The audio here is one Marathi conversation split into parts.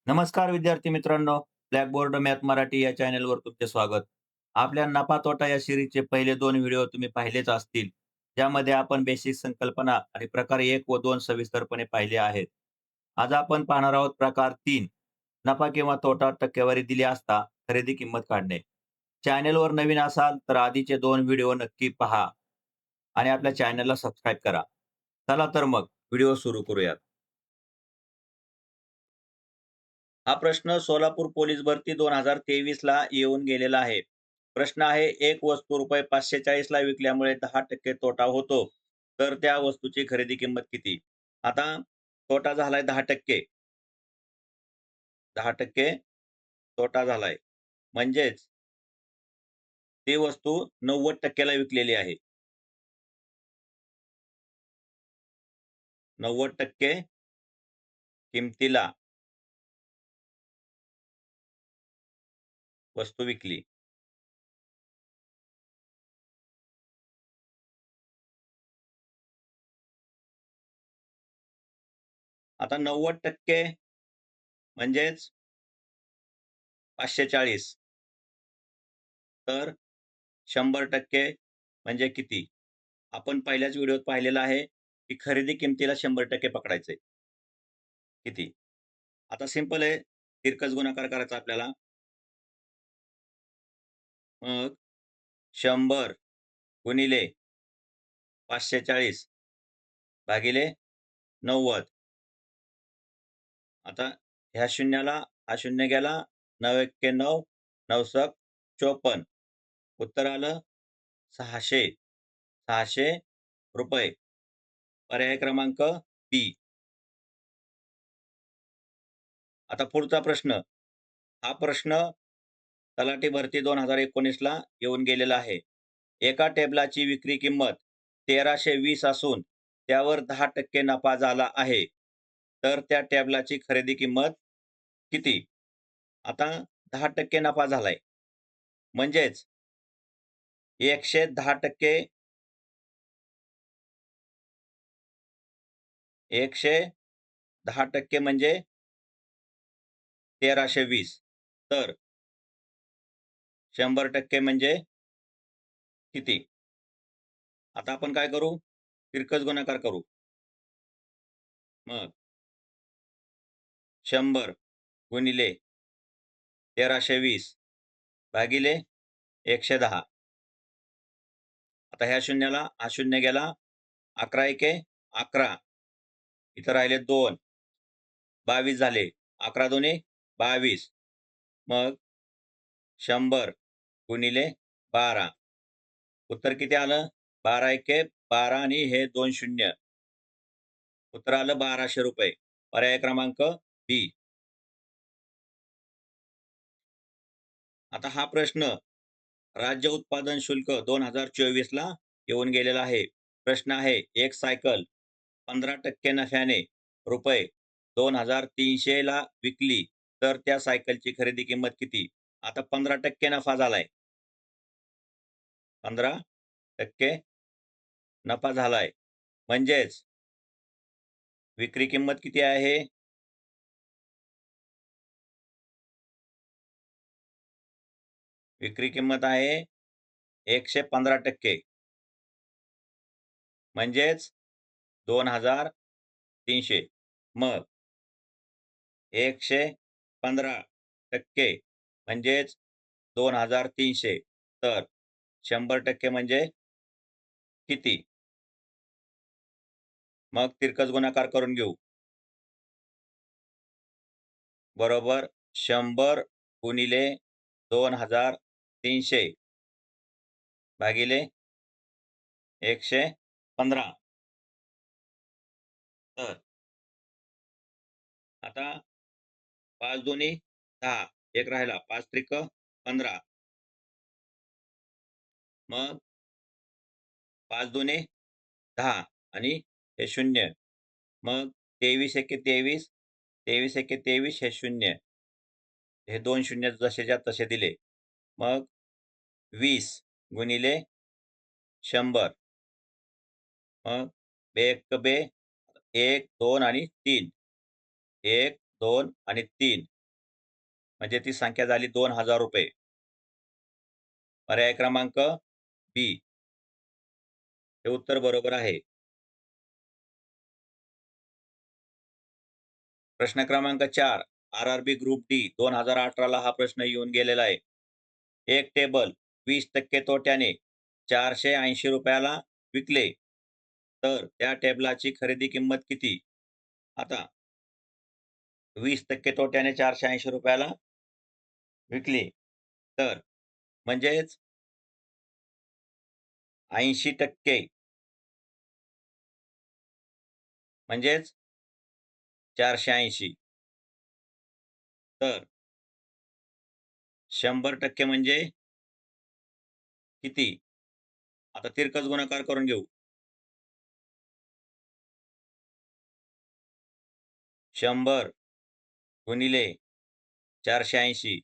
नमस्कार विद्यार्थी मित्रांनो, ब्लॅकबोर्ड मॅथ मराठी या चॅनलवर तुमचे स्वागत. आपल्या नफा तोटा या सीरीजचे पहिले 2 व्हिडिओ तुम्ही पाहिलेच असतील. ज्यामध्ये आपण बेसिक संकल्पना आणि प्रकार 1 व 2 सविस्तरपणे पाहिले आहेत. आज आपण पाहणार आहोत प्रकार 3, नफा किंवा तोटा टक्केवारी दिली असता खरेदी किंमत काढणे. चॅनलवर नवीन असाल तर आधीचे 2 व्हिडिओ नक्की पहा आणि आपल्या चॅनलला सबस्क्राईब करा. चला तर मग व्हिडिओ सुरू करूयात. हा प्रश्न सोलापूर पोलीस भरती 2023 ला येऊन गेलेला आहे. प्रश्न आहे, एक वस्तू रुपये 540 ला विकल्यामुळे 10% तोटा होतो. तर त्या वस्तूची खरेदी किंमत किती? आता तोटा झालाय 10%. 10% तोटा झालाय. म्हणजेच ती वस्तू 90% ला विकलेली आहे. 90% किमतीला वस्तू विकली. आता 90% म्हणजेच 540. तर 100% म्हणजे किती? आपण पहिल्याच व्हिडिओत पाहिलेलं आहे, की खरेदी किमतीला 100% पकडायचंय. किती? आता सिंपल आहे. तिरकस गुणाकार करायचा आपल्याला. मग 100 गुणिले 540 भागिले 90. आता ह्या शून्याला हा शून्य गेला. 9 एक्के 9, 9 सक 54. उत्तर आलं 600. ₹600. पर्याय क्रमांक बी. आता पुढचा प्रश्न. हा प्रश्न तलाठी भरती 2019 ला येऊन गेलेला आहे. एका टेबलाची विक्री किंमत 1320 असून त्यावर 10% नफा झाला आहे. तर त्या टेबलाची खरेदी किंमत किती? आता 10% नफा झालाय. म्हणजेच 110% 110% म्हणजे 1320. तर 100% म्हणजे किती? आता आपण काय करू? तिरकस गुणाकार करू. मग 100 गुणिले 1320 भागिले 110. आता ह्या शून्याला हा शून्य गेला. 11 एके 11. इथं राहिले 2. 22 झाले. 11 दोन्ही 22. मग 100 गुणिले 12. उत्तर किती आलं? 12 एके 12 आणि हे 2 शून्य. उत्तर आलं ₹1200. पर्याय क्रमांक बी. आता हा प्रश्न राज्य उत्पादन शुल्क 2024 ला येऊन गेलेला आहे. प्रश्न आहे, एक सायकल 15% नफ्याने रुपये 2300 ला विकली तर त्या सायकलची खरेदी किंमत किती? आता 15% नफा झालाय. 15% नफा झालाय. म्हणजेच विक्री किंमत किती आहे? विक्री किंमत आहे 115%. म्हणजेच 2300. मग 115% म्हणजेच 2300. तर 100% म्हणजे किती? मग तिरकस गुणाकार करून घेऊ. बरोबर 100 गुणिले 2300 भागिले 115. तर आता 5 दोन्ही 10. एक राहिला. 5 त्रिक 15. मग 5 दोन्ही 10 आणि हे 0. मग 23 एके 23. 23 एके 23 हे 0. हे 2 शून्य जसेच्या तसे दिले. मग 20 गुणिले 100. मग बे एक बे 1, 2 आणि 3. 1, 2 आणि 3. म्हणजे ती संख्या झाली ₹2000. पर्याय क्रमांक बी हे उत्तर बरोबर आहे. प्रश्न क्रमांक 4 आर-आर-बी ग्रुप डी 2018 ला हा प्रश्न येऊन गेलेला आहे. एक टेबल 20% तोट्याने ₹480 ला विकले, तर त्या टेबलाची खरेदी किंमत किती? आता 20% तोट्याने ₹480 ला विकली, तर म्हणजेच 80% म्हणजेच 480. तर 100% म्हणजे किती? आता तिरकस गुणाकार करून घेऊ. 100 गुणिले 480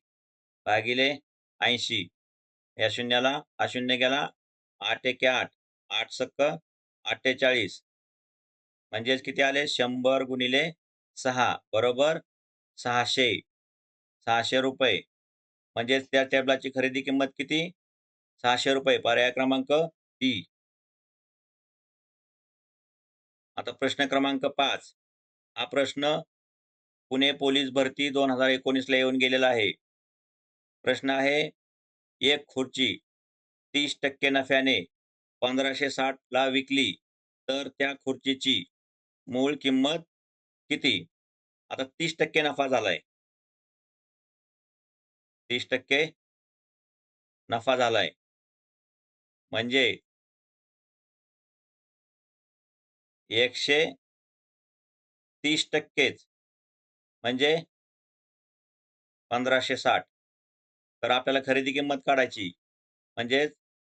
भागिले 80. या शून्याला हा शून्य गेला. 8 एके 8, 8 सक्क 48. म्हणजेच किती आले? 100 गुणिले 6 बरोबर 600. ₹600. म्हणजेच त्या टेबलाची खरेदी किंमत किती? ₹600. पर्याय क्रमांक डी. आता प्रश्न क्रमांक 5. हा प्रश्न पुणे पोलीस भरती 2019 ला येऊन गेलेला आहे. प्रश्न आहे, एक खुर्ची 30% नफ्याने 1560 ला विकली, तर त्या खुर्चीची मूळ किंमत किती? आता 30% नफा झालाय. 30% नफा झालाय. म्हणजे 130%च म्हणजे 1560. तर आपल्याला खरेदी किंमत काढायची. म्हणजे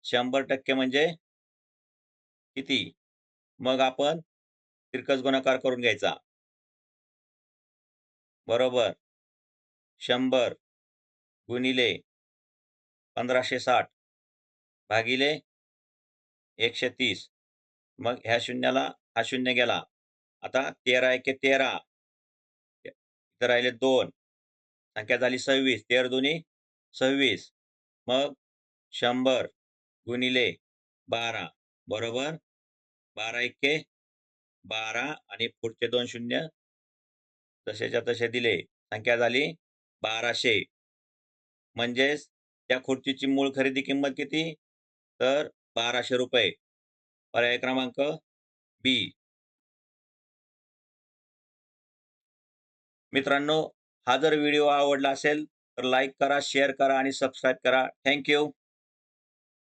100% म्हणजे किती? मग आपण तिरकस गुणाकार करून घ्यायचा. बरोबर 100 गुणिले 1560 भागिले 130. मग ह्या शून्याला हा शून्य गेला. आता 13 एके 13. इथं राहिले 2. संख्या झाली 26. 13 दुनी 26. मग 100 गुणिले 12 बरोबर 12 एके 12 आणि पुढचे 2 शून्य तसेच्या तसे दिले. संख्या झाली 1200. म्हणजेच त्या खुर्चीची मूळ खरेदी किंमत किती? तर ₹1200. पर्याय क्रमांक बी. मित्रांनो, हा जर व्हिडिओ आवडला असेल तर लाईक करा, शेअर करा आणि सबस्क्राईब करा. Thank you.